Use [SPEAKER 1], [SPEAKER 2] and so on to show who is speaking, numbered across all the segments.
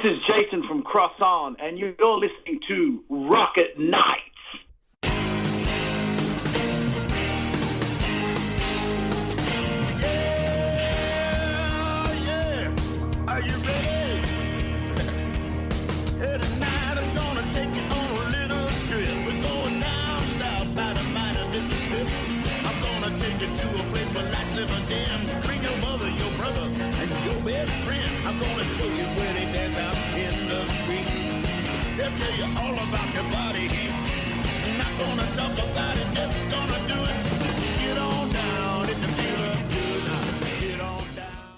[SPEAKER 1] is Jason from CROSSON, and you're listening to Rocket Nights.
[SPEAKER 2] Yeah, are you ready? Tonight I'm gonna take you on a little trip. We're going down south by the mighty Mississippi. I'm gonna take you to a place where lights never dim. Bring your mother, your brother, and your best friend. I'm gonna show you where they dance out in the street. They'll tell you all about your body heat. I'm not gonna talk about it, just gonna do it. Get on down if you feel up good. Get on down.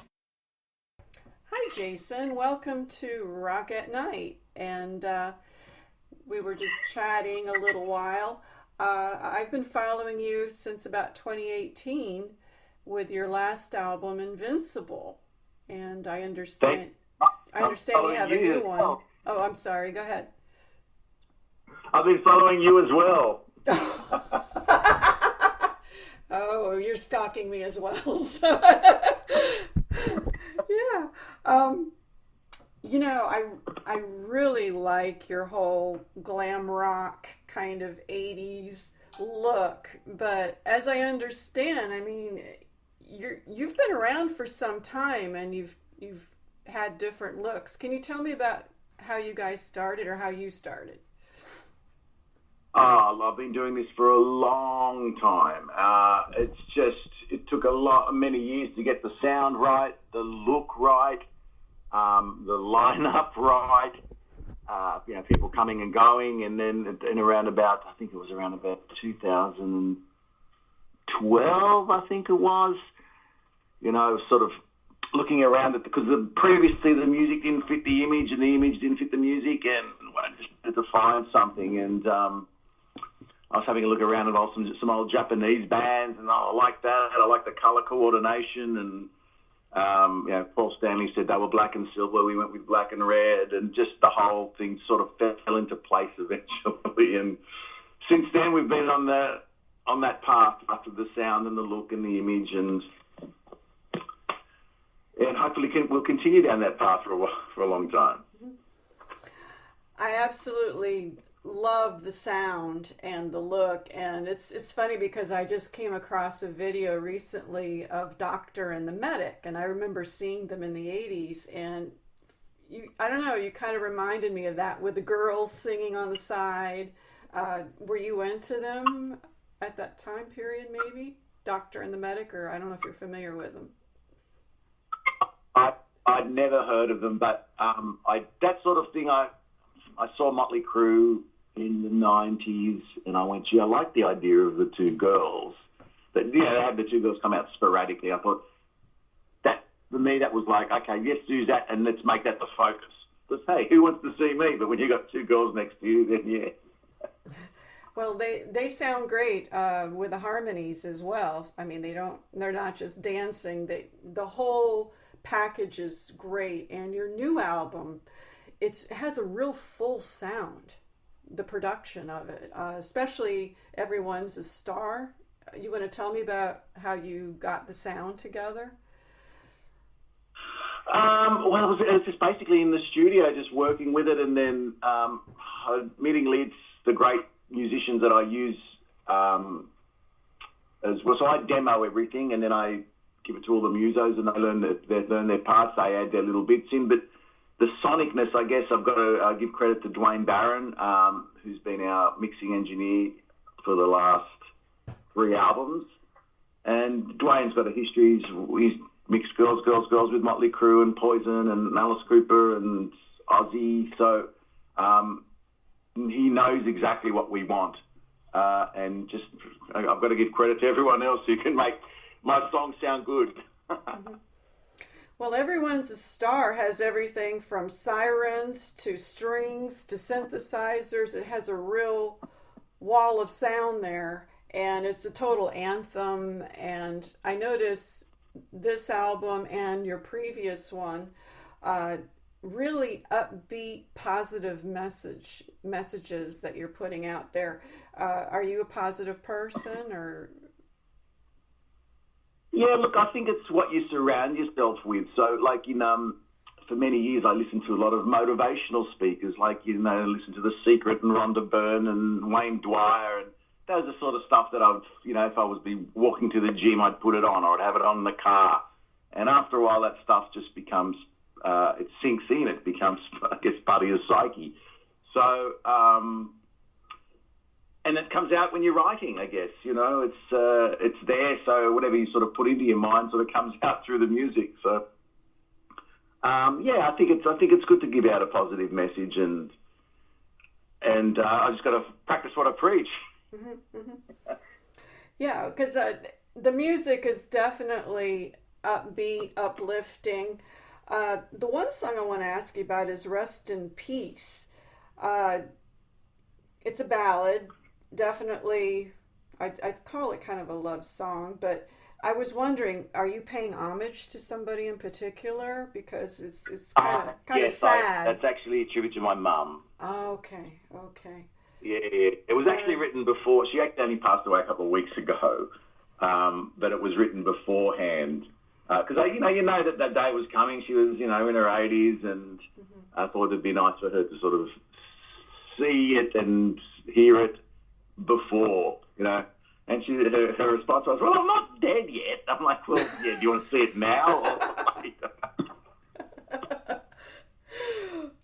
[SPEAKER 3] Hi, Jason. Welcome to Rock at Night. And we were just chatting a little while. I've been following you since about 2018 with your last album, Invincible. And I understand you have a new one. Oh, I'm sorry. Go ahead.
[SPEAKER 1] I've been following you as well.
[SPEAKER 3] Oh, you're stalking me as well. So yeah. You know, I really like your whole glam rock kind of 80s look, but as I understand, I mean, you've been around for some time and you've had different looks. Can you tell me about how you guys started or how you started?
[SPEAKER 1] Oh, I've been doing this for a long time. It took many years to get the sound right, the look right, the lineup right. People coming and going, and then around about, I think it was around about 2012, I think it was. Sort of looking around it, because previously the music didn't fit the image and the image didn't fit the music, and I just had to find something. And I was having a look around at some old Japanese bands, and I like that. I like the color coordination, and Paul Stanley said they were black and silver. We went with black and red, and just the whole thing sort of fell into place eventually. And since then, we've been on that path after the sound and the look and the image, and hopefully we'll continue down that path for a long time.
[SPEAKER 3] I absolutely love the sound and the look, and it's funny because I just came across a video recently of Doctor and the Medic, and I remember seeing them in the 80s, and I don't know, you kind of reminded me of that with the girls singing on the side. Were you into them at that time period, maybe? Doctor and the Medic, or I don't know if you're familiar with them.
[SPEAKER 1] I'd never heard of them, but that sort of thing, I saw Motley Crue in the 90s, and I went, gee, I like the idea of the two girls. But, they had the two girls come out sporadically. I thought, that for me, that was like, okay, let's do that, and let's make that the focus. Because, hey, who wants to see me? But when you got two girls next to you, then yeah.
[SPEAKER 3] Well, they sound great with the harmonies as well. I mean, they're not just dancing. The whole package is great, and your new album, it has a real full sound. The production of it, especially Everyone's a Star. You want to tell me about how you got the sound together?
[SPEAKER 1] Well, it was just basically in the studio, just working with it, and then meeting leads, the great musicians that I use as well. So I demo everything, and then I give it to all the musos, and they learn their parts. They add their little bits in, but the sonicness, I guess I've got to give credit to Dwayne Barron, who's been our mixing engineer for the last 3 albums. And Dwayne's got a history. He's mixed girls with Motley Crue and Poison and Alice Cooper and Aussie. So he knows exactly what we want. And just I've got to give credit to everyone else who can make my songs sound good.
[SPEAKER 3] Mm-hmm. Well, Everyone's a Star has everything from sirens to strings to synthesizers. It has a real wall of sound there, and it's a total anthem. And I notice this album and your previous one, really upbeat, positive messages that you're putting out there. Are you a positive person, or? Yeah,
[SPEAKER 1] look, I think it's what you surround yourself with. So, like in for many years, I listened to a lot of motivational speakers, like, listen to The Secret and Rhonda Byrne and Wayne Dwyer. And that was the sort of stuff that I've, if I was walking to the gym, I'd put it on, or I'd have it on in the car. And after a while, that stuff just becomes, it sinks in. It becomes, I guess, part of your psyche. So, and it comes out when you're writing, I guess. It's there. So whatever you sort of put into your mind sort of comes out through the music. So, I think it's good to give out a positive message, and I just got to practice what I preach.
[SPEAKER 3] Mm-hmm, mm-hmm. Yeah, because the music is definitely upbeat, uplifting. The one song I want to ask you about is "Rest in Peace." It's a ballad, definitely. I'd call it kind of a love song, but I was wondering, are you paying homage to somebody in particular? Because it's kind of sad.
[SPEAKER 1] That's actually a tribute to my mum.
[SPEAKER 3] Oh, okay.
[SPEAKER 1] Yeah. It was actually written before. She actually only passed away a couple of weeks ago, but it was written beforehand. Because you know that day was coming. She was, in her 80s, and I thought it'd be nice for her to sort of see it and hear it before, And her response was, "Well, I'm not dead yet." I'm like, "Well, yeah, do you want to see it now?"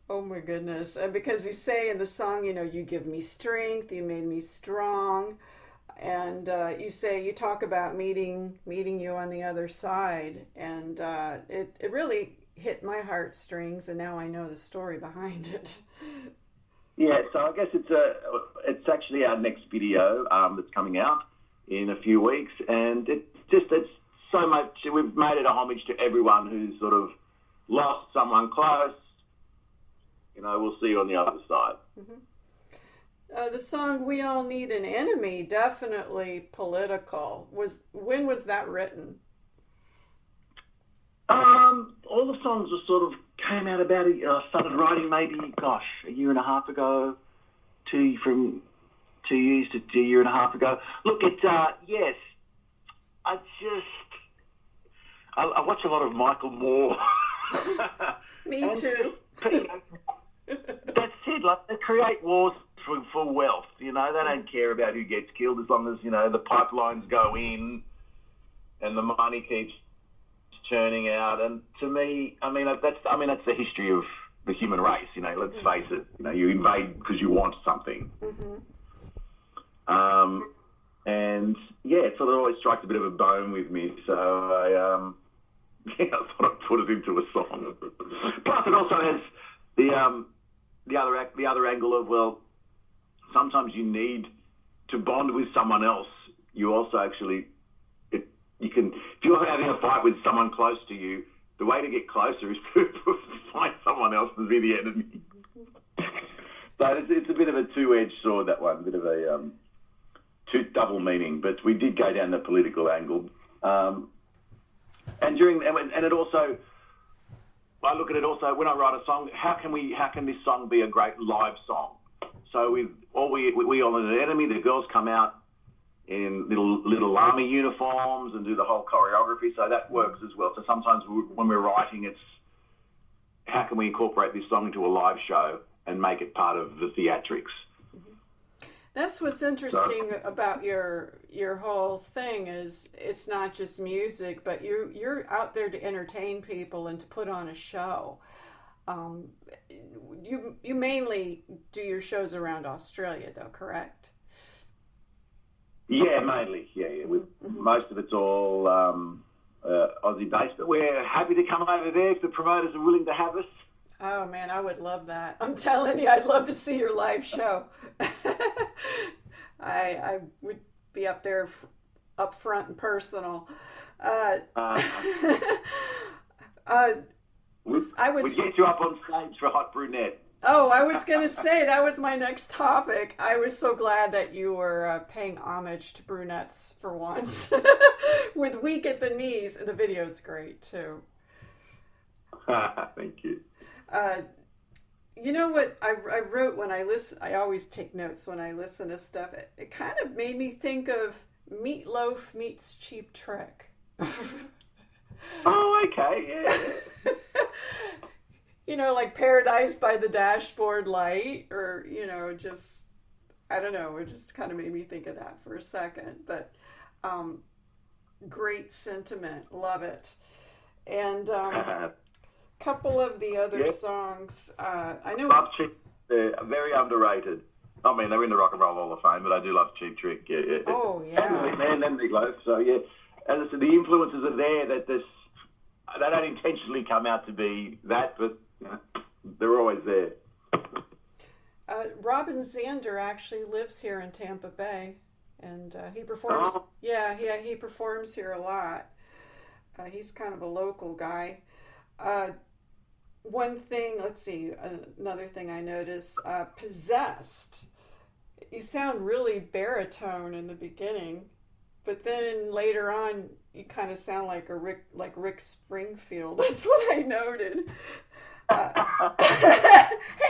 [SPEAKER 3] Oh my goodness! And because you say in the song, you give me strength, you made me strong, and you talk about meeting you on the other side, and it really hit my heartstrings, and now I know the story behind it.
[SPEAKER 1] Yeah, so I guess it's actually our next video that's coming out in a few weeks, and it's so much. We've made it a homage to everyone who's sort of lost someone close. We'll see you on the other side.
[SPEAKER 3] Mm-hmm. The song "We All Need an Enemy," definitely political. When was that written?
[SPEAKER 1] All the songs were sort of came out about it. I started writing maybe, a year and a half ago, 2 years to a year and a half ago. Look, yes, I watch a lot of Michael Moore.
[SPEAKER 3] Me too.
[SPEAKER 1] That's it. Like, they create wars for wealth. They don't care about who gets killed as long as the pipelines go in and the money keeps churning out. And to me, that's the history of the human race. Let's face it. You invade because you want something.
[SPEAKER 3] Mm-hmm.
[SPEAKER 1] And yeah, it sort of always strikes a bit of a bone with me. So I thought I'd put it into a song. Plus, it also has the other angle of, well, sometimes you need to bond with someone else. You also actually, if you're having a fight with someone close to you, the way to get closer is to find someone else to be the enemy. So it's a bit of a two-edged sword, that one, a bit of a double meaning. But we did go down the political angle, and it also, I look at it also when I write a song. How can this song be a great live song? So we all in an enemy. The girls come out in little army uniforms and do the whole choreography. So that works as well. So sometimes when we're writing, it's how can we incorporate this song into a live show and make it part of the theatrics.
[SPEAKER 3] That's what's interesting about your whole thing is it's not just music, but you're out there to entertain people and to put on a show. You mainly do your shows around Australia, though, correct?
[SPEAKER 1] Yeah, mainly. Yeah. Most of it's all Aussie based, but we're happy to come over there if the promoters are willing to have us.
[SPEAKER 3] Oh man, I would love that. I'm telling you, I'd love to see your live show. I would be up there, up front and personal.
[SPEAKER 1] We'd get you up on stage for Hot Brunette.
[SPEAKER 3] Oh, I was going to say, that was my next topic. I was so glad that you were paying homage to brunettes for once. With Weak at the Knees. The video's great, too.
[SPEAKER 1] Thank you.
[SPEAKER 3] You know what I wrote when I listen? I always take notes when I listen to stuff. It kind of made me think of Meatloaf meets Cheap Trick.
[SPEAKER 1] Oh, okay, yeah.
[SPEAKER 3] like Paradise by the Dashboard Light, or, just, I don't know, it just kind of made me think of that for a second. But great sentiment, love it. And couple of the other songs, I know.
[SPEAKER 1] Love Cheap, they're very underrated. I mean, they're in the Rock and Roll Hall of Fame, but I do love Cheap Trick. Yeah.
[SPEAKER 3] Oh, yeah.
[SPEAKER 1] And Big Loaf. So, yeah, as I said, the influences are there. That they don't intentionally come out to be that, but they're always there.
[SPEAKER 3] Robin Zander actually lives here in Tampa Bay, and he performs. Oh. Yeah, he performs here a lot. He's kind of a local guy. One thing, let's see, another thing I noticed, Possessed. You sound really baritone in the beginning, but then later on you kind of sound like Rick Springfield. That's what I noted. Hey,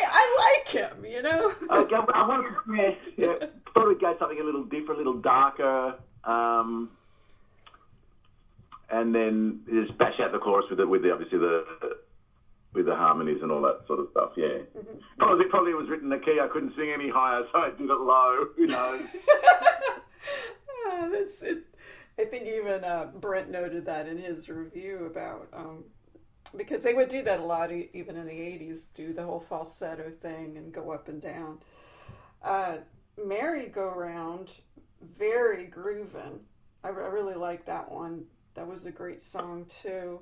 [SPEAKER 3] I like him,
[SPEAKER 1] Okay, I wanted to thought we'd go something a little different, a little darker, and then just bash out the chorus with obviously with the harmonies and all that sort of stuff. Yeah, probably it was written in a key I couldn't sing any higher, so I did it low. Who knows?
[SPEAKER 3] That's it. I think even Brent noted that in his review about because they would do that a lot, even in the 80s, do the whole falsetto thing and go up and down. Merry-Go-Round, very groovin'. I really like that one. That was a great song, too.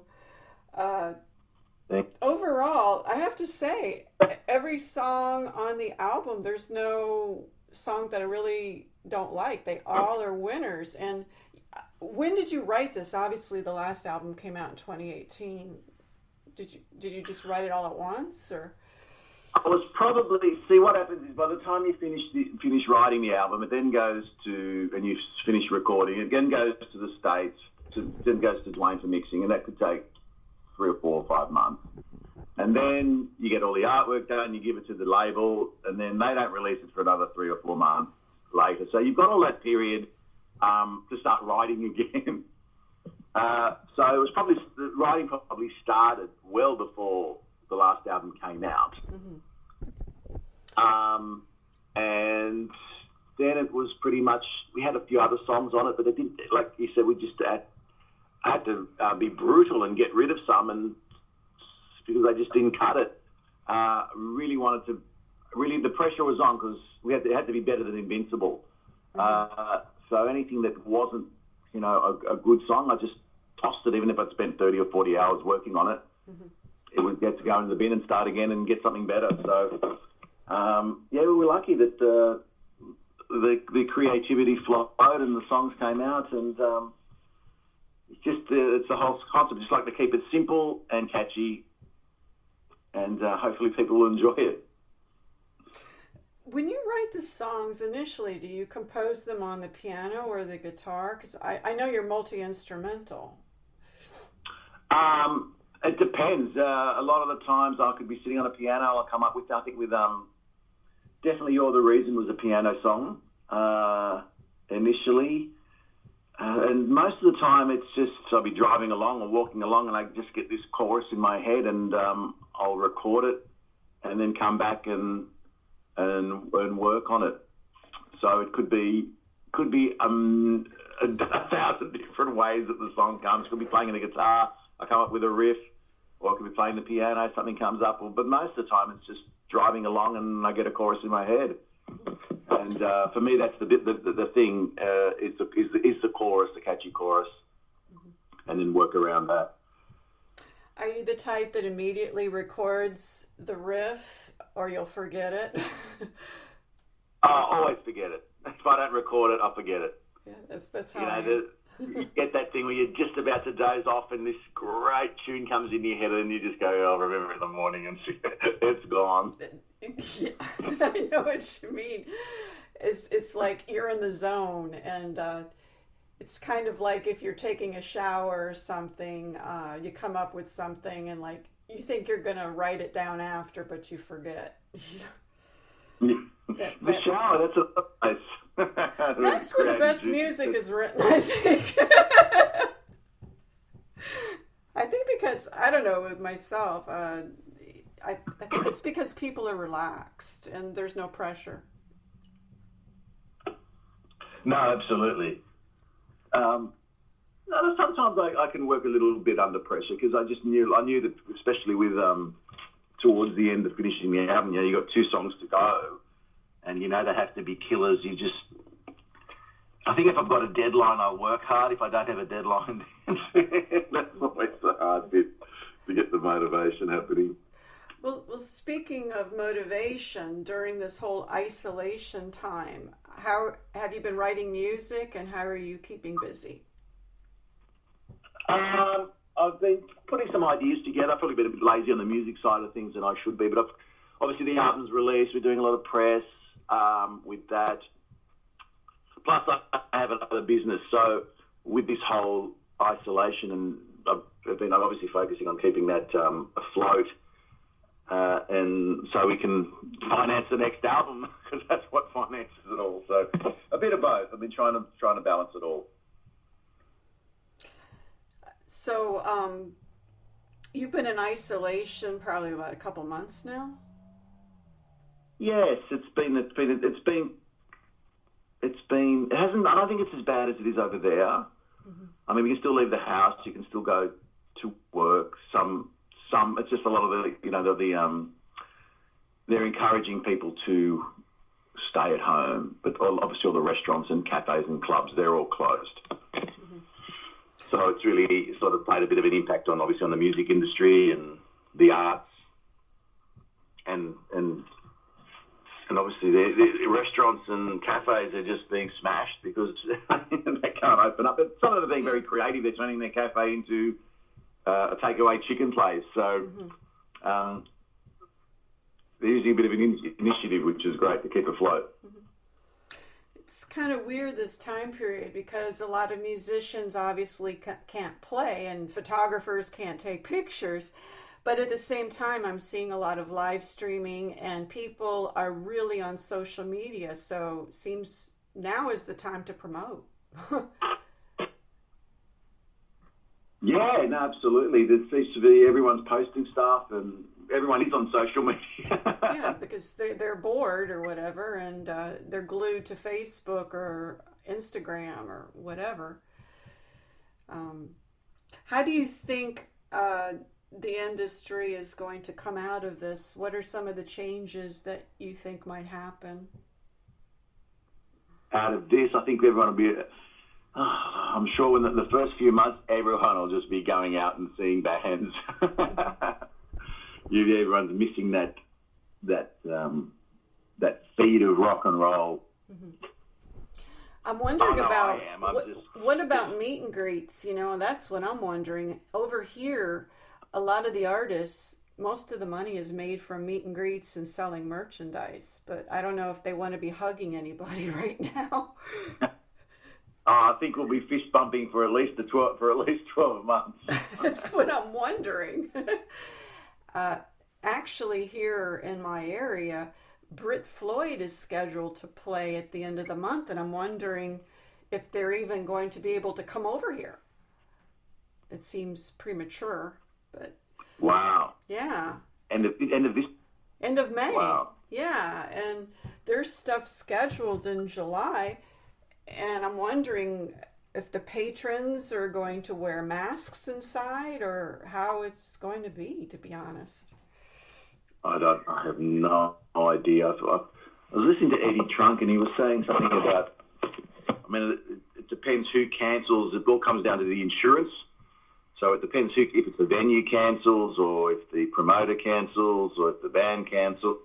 [SPEAKER 3] Overall, I have to say, every song on the album, there's no song that I really don't like. They all are winners. And when did you write this? Obviously, the last album came out in 2018. Did you just write it all at once, or?
[SPEAKER 1] I was probably, see, what happens is by the time you finish writing the album, it then goes to, and you finish recording, it then goes to the States, then goes to Dwayne for mixing, and that could take 3 or 4 or 5 months. And then you get all the artwork done, you give it to the label, and then they don't release it for another 3 or 4 months later. So you've got all that period to start writing again. So it was probably, the writing probably started well before the last album came out. Mm-hmm. And then it was pretty much, we had a few other songs on it, but it didn't, like you said, we just had to be brutal and get rid of some, and because they just didn't cut it. Really wanted to, the pressure was on because it had to be better than Invincible. Mm-hmm. So anything that wasn't, a good song, I just tossed it, even if I'd spent 30 or 40 hours working on it. Mm-hmm. It would get to go into the bin and start again and get something better. So, we were lucky that the creativity flowed and the songs came out, and it's the whole concept. Just like to keep it simple and catchy, and hopefully people will enjoy it.
[SPEAKER 3] When you write the songs initially, do you compose them on the piano or the guitar? Because I know you're multi-instrumental.
[SPEAKER 1] It depends. A lot of the times I could be sitting on a piano. I'll come up with, I think with definitely You're the Reason was a piano song initially. And most of the time it's just, I'll be driving along or walking along and I just get this chorus in my head, and I'll record it and then come back and work on it. So it could be a thousand different ways that the song comes. It could be playing the guitar, I come up with a riff, or I could be playing the piano, something comes up. But most of the time it's just driving along and I get a chorus in my head. And for me, that's the thing is the chorus, the catchy chorus, mm-hmm. and then work around that.
[SPEAKER 3] Are you the type that immediately records the riff, or you'll forget it?
[SPEAKER 1] I always forget it. If I don't record it, I forget it.
[SPEAKER 3] Yeah, that's how
[SPEAKER 1] you get that thing where you're just about to doze off and this great tune comes in your head and you just go, I'll remember it in the morning, and it's gone.
[SPEAKER 3] Yeah, I know what you mean. It's like you're in the zone, and it's kind of like if you're taking a shower or something, you come up with something and like you think you're going to write it down after, but you forget.
[SPEAKER 1] The shower, that's a nice.
[SPEAKER 3] That's where the best music is written, I think. I think because, I don't know, with myself, I think it's because people are relaxed and there's no pressure.
[SPEAKER 1] No, absolutely. No, sometimes I can work a little bit under pressure because I knew that, especially with towards the end of finishing the album, you got 2 songs to go, and they have to be killers. I think if I've got a deadline, I'll work hard. If I don't have a deadline, that's always the hard bit to get the motivation happening.
[SPEAKER 3] Well, speaking of motivation, during this whole isolation time, how have you been writing music, and how are you keeping busy?
[SPEAKER 1] I've been putting some ideas together. I've probably been a bit lazy on the music side of things than I should be, but obviously the album's released. We're doing a lot of press with that. Plus, I have another business, so with this whole isolation, and I'm obviously focusing on keeping that afloat. And so we can finance the next album, because that's what finances it all. So a bit of both. I've been trying to balance it all.
[SPEAKER 3] So you've been in isolation probably about a couple months now.
[SPEAKER 1] Yes, it hasn't. I don't think it's as bad as it is over there. Mm-hmm. I mean, you can still leave the house. You can still go to work. Some. It's just a lot of they're encouraging people to stay at home, but obviously all the restaurants and cafes and clubs, they're all closed. Mm-hmm. So it's really sort of played a bit of an impact on the music industry and the arts, and obviously the restaurants and cafes are just being smashed because they can't open up. But some of them are being very creative. They're turning their cafe into a takeaway chicken place. So they're using a bit of an initiative, which is great to keep afloat.
[SPEAKER 3] Mm-hmm. It's kind of weird this time period because a lot of musicians obviously can't play and photographers can't take pictures. But at the same time, I'm seeing a lot of live streaming and people are really on social media. So it seems now is the time to promote.
[SPEAKER 1] Yeah, no, absolutely. There seems to be everyone's posting stuff and everyone is on social media.
[SPEAKER 3] Yeah, because they're bored or whatever, and they're glued to Facebook or Instagram or whatever. How do you think the industry is going to come out of this? What are some of the changes that you think might happen?
[SPEAKER 1] Out of this, I think everyone will be... I'm sure in the first few months, everyone will just be going out and seeing bands. Everyone's missing that feed of rock and roll.
[SPEAKER 3] Mm-hmm. I'm wondering what about meet and greets? And that's what I'm wondering. Over here, a lot of the artists, most of the money is made from meet and greets and selling merchandise. But I don't know if they want to be hugging anybody right now.
[SPEAKER 1] I think we'll be fist bumping for at least 12 months.
[SPEAKER 3] That's what I'm wondering. Actually, here in my area, Brit Floyd is scheduled to play at the end of the month, and I'm wondering if they're even going to be able to come over here. It seems premature, but
[SPEAKER 1] wow.
[SPEAKER 3] Yeah.
[SPEAKER 1] End of May. Wow.
[SPEAKER 3] Yeah, and there's stuff scheduled in July. And I'm wondering if the patrons are going to wear masks inside or how it's going to be honest.
[SPEAKER 1] I have no idea. I was listening to Eddie Trunk and he was saying something about, it depends who cancels. It all comes down to the insurance. So it depends if it's the venue cancels or if the promoter cancels or if the band cancels.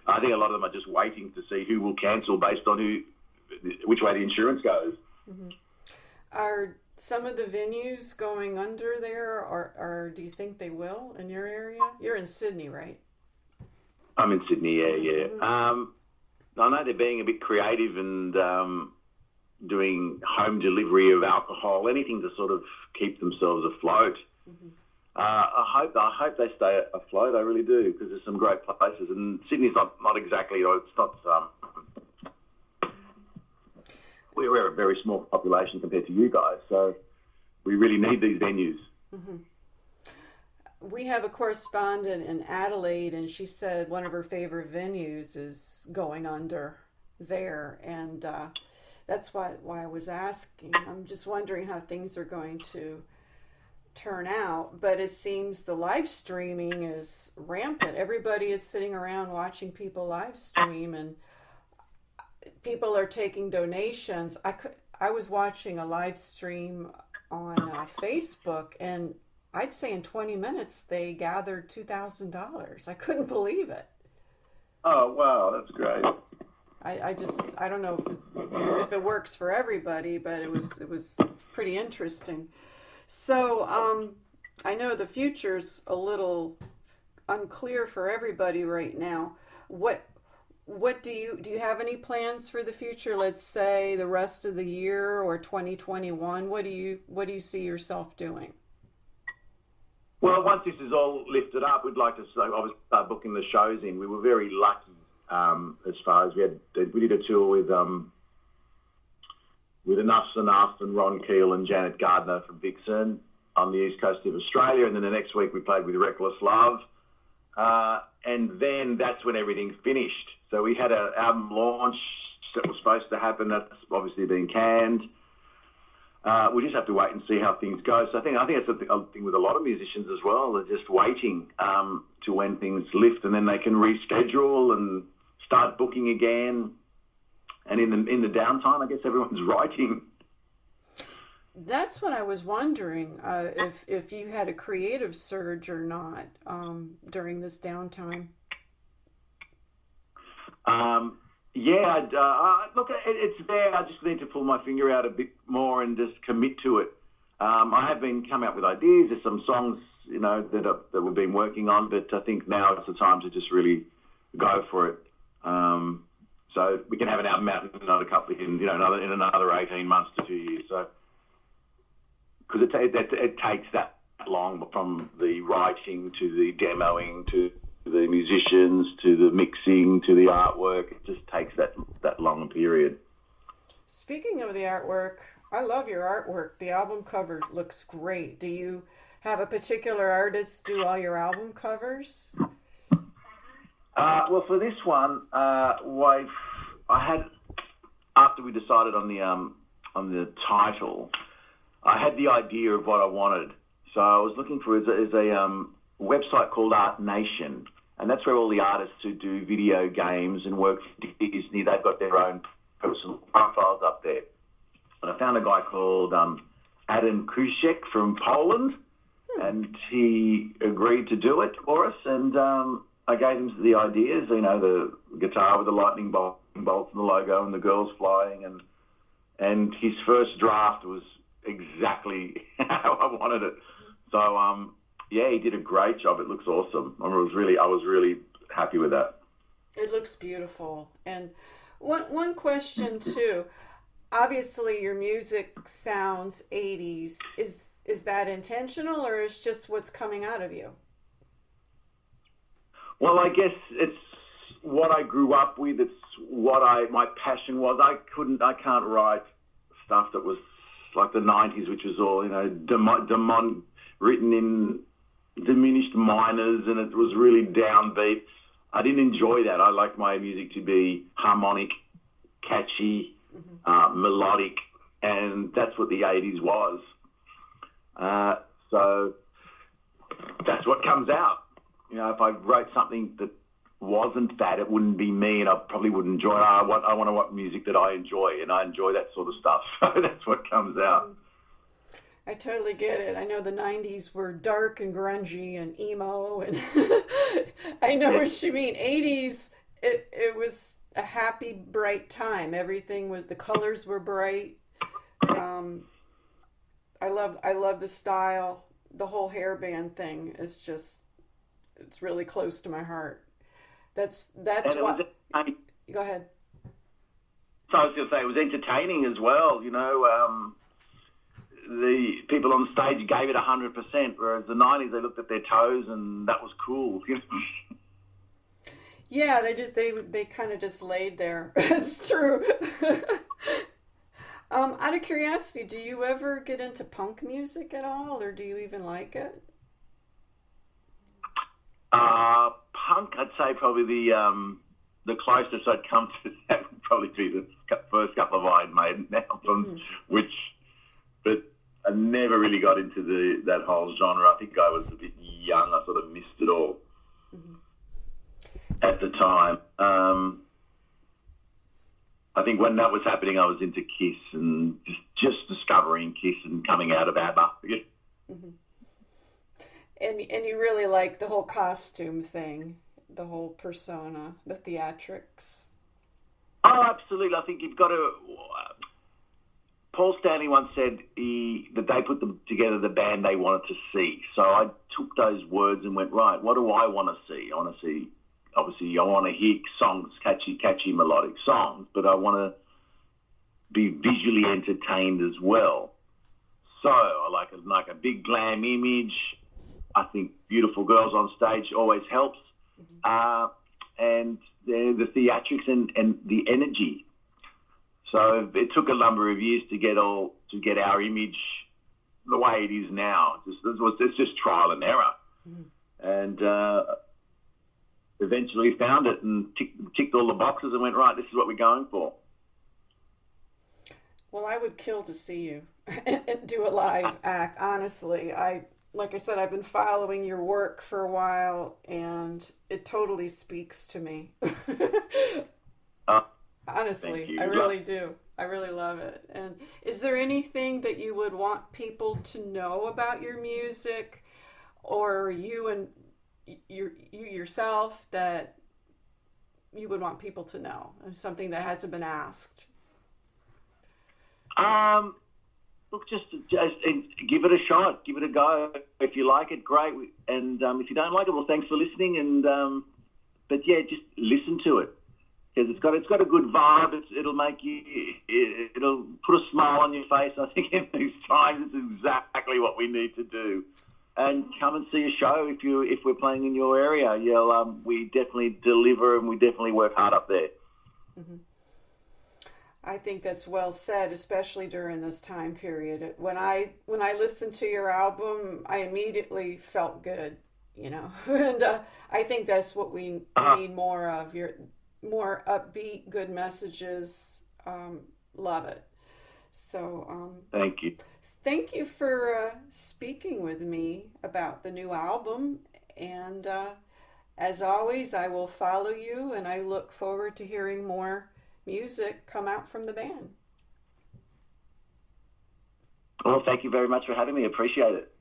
[SPEAKER 1] I think a lot of them are just waiting to see who will cancel based on which way the insurance goes.
[SPEAKER 3] Mm-hmm. Are some of the venues going under there, or do you think they will in your area? You're in Sydney, right?
[SPEAKER 1] I'm in Sydney, yeah. Mm-hmm. I know they're being a bit creative and doing home delivery of alcohol, anything to sort of keep themselves afloat. Mm-hmm. I hope they stay afloat. I really do, because there's some great places, and Sydney's not exactly. It's not. We're a very small population compared to you guys, so we really need these venues.
[SPEAKER 3] Mm-hmm. we have a correspondent in Adelaide, and she said one of her favorite venues is going under there, and that's why I was asking. I'm just wondering how things are going to turn out, but it seems the live streaming is rampant. Everybody is sitting around watching people live stream, and people are taking donations. I was watching a live stream on Facebook, and I'd say in 20 minutes they gathered $2,000. I couldn't believe it.
[SPEAKER 1] Oh, wow, that's great.
[SPEAKER 3] I don't know if it works for everybody, but it was pretty interesting. So I know the future's a little unclear for everybody right now. What do you have any plans for the future? Let's say the rest of the year or 2021. What do you see yourself doing?
[SPEAKER 1] Well, once this is all lifted up, we'd like to obviously start booking the shows in. We were very lucky as far as we did a tour with Enough's Enough and Ron Keel and Janet Gardner from Vixen on the east coast of Australia, and then the next week we played with Reckless Love, and then that's when everything finished. So we had an album launch that was supposed to happen. That's obviously been canned. We just have to wait and see how things go. So I think it's a thing with a lot of musicians as well. They're just waiting to when things lift, and then they can reschedule and start booking again. And in the downtime, I guess everyone's writing.
[SPEAKER 3] That's what I was wondering, if you had a creative surge or not during this downtime.
[SPEAKER 1] Look, it's there. I just need to pull my finger out a bit more and just commit to it. I have been coming up with ideas. There's some songs, that we've been working on, but I think now it's the time to just really go for it. So we can have an album out in another couple in another 18 months to 2 years. So because it takes that long from the writing to the demoing to the musicians to the mixing to the artwork. It just takes that long period.
[SPEAKER 3] Speaking of the artwork, I love your artwork. The album cover looks great. Do you have a particular artist do all your album covers?
[SPEAKER 1] Well, for this one, I had, after we decided on the title, I had the idea of what I wanted. So I was looking for is a website called Art Nation, and that's where all the artists who do video games and work for Disney, they've got their own personal profiles up there. And I found a guy called Adam Kuszek from Poland, and he agreed to do it for us, and I gave him the ideas, the guitar with the lightning bolts and the logo and the girls flying, and his first draft was exactly how I wanted it. So, he did a great job. It looks awesome. I was really happy with that.
[SPEAKER 3] It looks beautiful. And one question too. Obviously, your music sounds 80s. Is that intentional, or is just what's coming out of you?
[SPEAKER 1] Well, I guess it's what I grew up with. It's what my passion was. I can't write stuff that was like the 90s, which was all, written in diminished minors, and it was really downbeat. I didn't enjoy that. I like my music to be harmonic, catchy, melodic, and that's what the 80s was. So that's what comes out. If I wrote something that wasn't that, it wouldn't be me, and I probably wouldn't enjoy it. I want music that I enjoy, and I enjoy that sort of stuff. So that's what comes out.
[SPEAKER 3] I totally get it. I know the 90s were dark and grungy and emo, and I know what you mean. 80s, it was a happy, bright time. The colors were bright. I love the style. The whole hairband thing is just, it's really close to my heart. That's what. Go ahead.
[SPEAKER 1] So I was going to say, it was entertaining as well. The people on stage gave it 100%, whereas the 90s, they looked at their toes, and that was cool.
[SPEAKER 3] Yeah, they kind of just laid there. It's true. Out of curiosity, do you ever get into punk music at all, or do you even like it?
[SPEAKER 1] Punk, I'd say probably the closest I'd come to that would probably be the first couple of Iron Maiden albums, but I never really got into that whole genre. I think I was a bit young. I sort of missed it all at the time. I think when that was happening, I was into Kiss and just discovering Kiss and coming out of ABBA.
[SPEAKER 3] Mm-hmm. And you really like the whole costume thing, the whole persona, the theatrics.
[SPEAKER 1] Oh, absolutely. I think you've got to... Paul Stanley once said that they put them together the band they wanted to see. So I took those words and went, right, what do I want to see? I want to see... Obviously, I want to hear songs, catchy melodic songs, but I want to be visually entertained as well. So I like a big glam image. I think beautiful girls on stage always helps. And the theatrics and the energy. So it took a number of years to get our image the way it is now. It's just trial and error. And eventually found it and ticked all the boxes and went, right, this is what we're going for.
[SPEAKER 3] Well, I would kill to see you and do a live act, honestly. Like I said, I've been following your work for a while, and it totally speaks to me. Honestly, I really do. I really love it. And is there anything that you would want people to know about your music, or you and you yourself, that you would want people to know? Something that hasn't been asked.
[SPEAKER 1] Look, just give it a shot, give it a go. If you like it, great. And if you don't like it, well, thanks for listening. And but yeah, just listen to it, because it's got a good vibe. It'll make you, it'll put a smile on your face. I think in these times, it's exactly what we need to do. And come and see a show if we're playing in your area. We definitely deliver, and we definitely work hard up there.
[SPEAKER 3] Mm-hmm. I think that's well said, especially during this time period. When I listened to your album, I immediately felt good, and I think that's what we need more of. Your more upbeat, good messages. Love it. So
[SPEAKER 1] thank you.
[SPEAKER 3] Thank you for speaking with me about the new album. And as always, I will follow you, and I look forward to hearing more music come out from the band.
[SPEAKER 1] Well, thank you very much for having me. Appreciate it.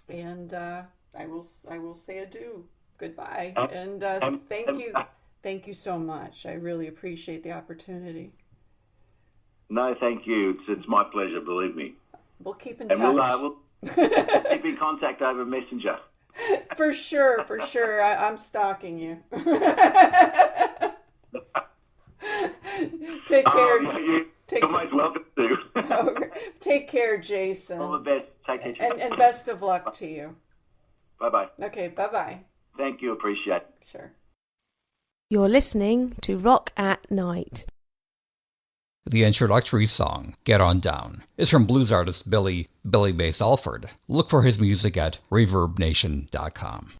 [SPEAKER 3] And I will say adieu. Goodbye. And thank you so much. I really appreciate the opportunity.
[SPEAKER 1] No, thank you. It's my pleasure. Believe me.
[SPEAKER 3] We'll keep in touch.
[SPEAKER 1] We'll keep in contact over Messenger.
[SPEAKER 3] For sure. I'm stalking you. Take care.
[SPEAKER 1] You're most welcome to.
[SPEAKER 3] Take care, Jason.
[SPEAKER 1] All the best. Take care.
[SPEAKER 3] And best of luck to you.
[SPEAKER 1] Bye-bye.
[SPEAKER 3] Okay, bye-bye.
[SPEAKER 1] Thank you. Appreciate it.
[SPEAKER 3] Sure.
[SPEAKER 4] You're listening to Rock at Night.
[SPEAKER 5] The introductory song, Get On Down, is from blues artist Billy Bass Alford. Look for his music at ReverbNation.com.